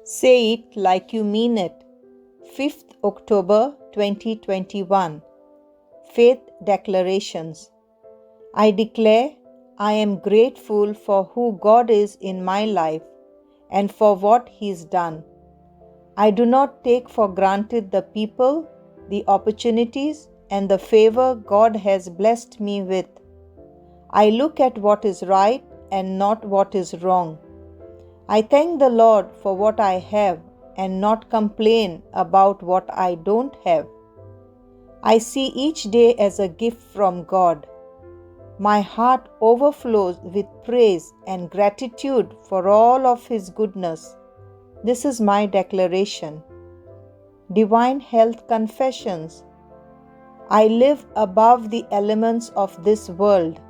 Say it like you mean it. 5th October 2021. Faith Declarations. I declare I am grateful for who God is in my life and for what He's done. I do not take for granted the people, the opportunities, and the favor God has blessed me with. I look at what is right and not what is wrong. I thank the Lord for what I have and not complain about what I don't have. I see each day as a gift from God. My heart overflows with praise and gratitude for all of His goodness. This is my declaration. Divine Health Confessions. I live above the elements of this world.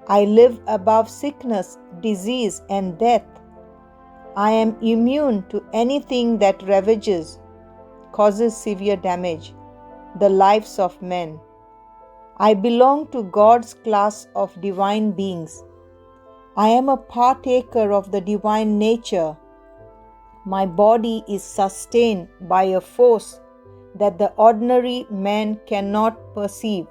I live above sickness, disease, and death. I am immune to anything that ravages, causes severe damage, the lives of men. I belong to God's class of divine beings. I am a partaker of the divine nature. My body is sustained by a force that the ordinary man cannot perceive.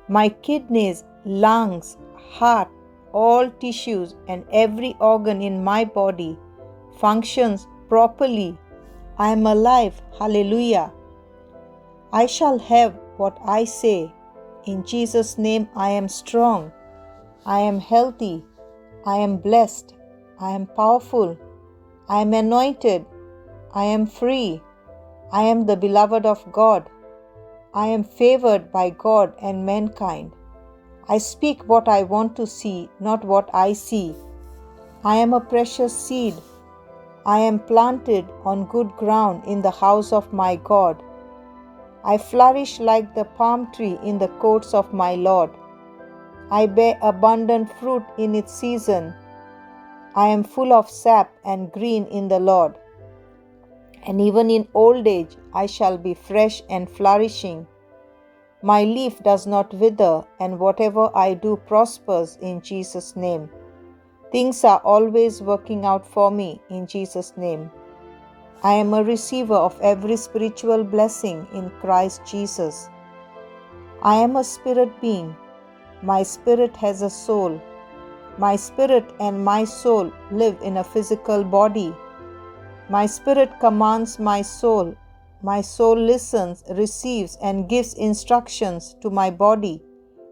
My kidneys, lungs, heart, all tissues and every organ in my body functions properly. I am alive. Hallelujah. I shall have what I say. In Jesus' name I am strong. I am healthy. I am blessed. I am powerful. I am anointed. I am free. I am the beloved of God. I am favored by God and mankind. I speak what I want to see, not what I see. I am a precious seed. I am planted on good ground in the house of my God. I flourish like the palm tree in the courts of my Lord. I bear abundant fruit in its season. I am full of sap and green in the Lord. And even in old age I shall be fresh and flourishing. My leaf does not wither, and whatever I do prospers in Jesus' name. Things are always working out for me in Jesus' name. I am a receiver of every spiritual blessing in Christ Jesus. I am a spirit being. My spirit has a soul. My spirit and my soul live in a physical body. My spirit commands my soul. My soul listens, receives, and gives instructions to my body,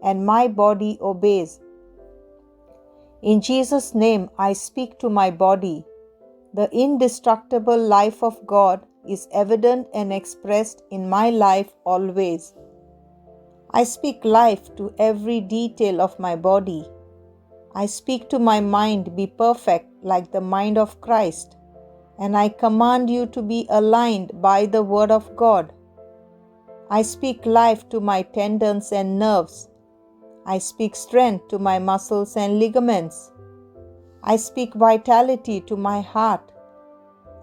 and my body obeys. In Jesus' name, I speak to my body. The indestructible life of God is evident and expressed in my life always. I speak life to every detail of my body. I speak to my mind, be perfect like the mind of Christ. And I command you to be aligned by the word of God. I speak life to my tendons and nerves. I speak strength to my muscles and ligaments. I speak vitality to my heart.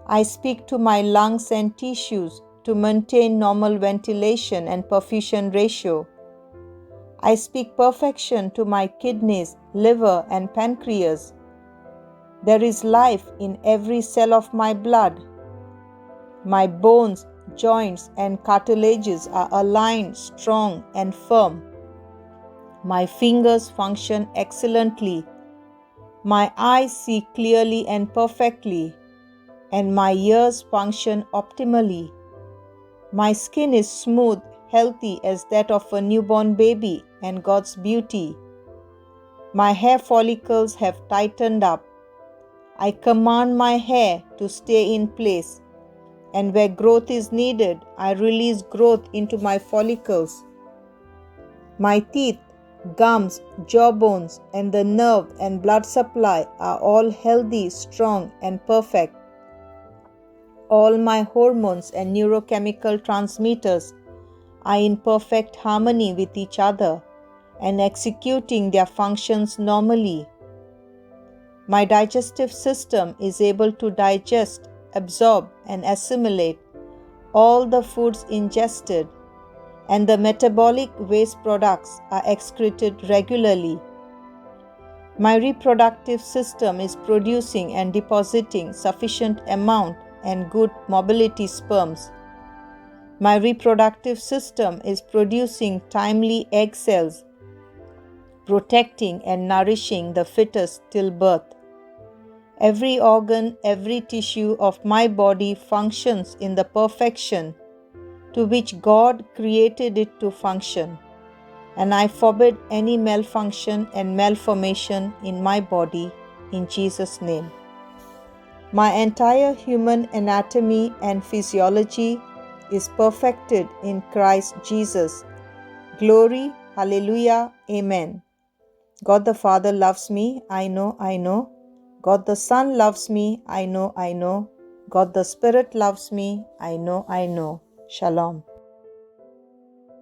I speak to my lungs and tissues to maintain normal ventilation and perfusion ratio. I speak perfection to my kidneys, liver, and pancreas. There is life in every cell of my blood. My bones, joints, and cartilages are aligned, strong, and firm. My fingers function excellently. My eyes see clearly and perfectly, and my ears function optimally. My skin is smooth, healthy as that of a newborn baby, and God's beauty. My hair follicles have tightened up. I command my hair to stay in place, and where growth is needed, I release growth into my follicles. My teeth, gums, jawbones, and the nerve and blood supply are all healthy, strong, and perfect. All my hormones and neurochemical transmitters are in perfect harmony with each other and executing their functions normally. My digestive system is able to digest, absorb, and assimilate all the foods ingested, and the metabolic waste products are excreted regularly. My reproductive system is producing and depositing sufficient amount and good mobility sperms. My reproductive system is producing timely egg cells, protecting and nourishing the fetus till birth. Every organ, every tissue of my body functions in the perfection to which God created it to function, and I forbid any malfunction and malformation in my body in Jesus' name. My entire human anatomy and physiology is perfected in Christ Jesus. Glory, hallelujah, amen. God the Father loves me, I know. God the Son loves me, I know. God the Spirit loves me, I know. Shalom.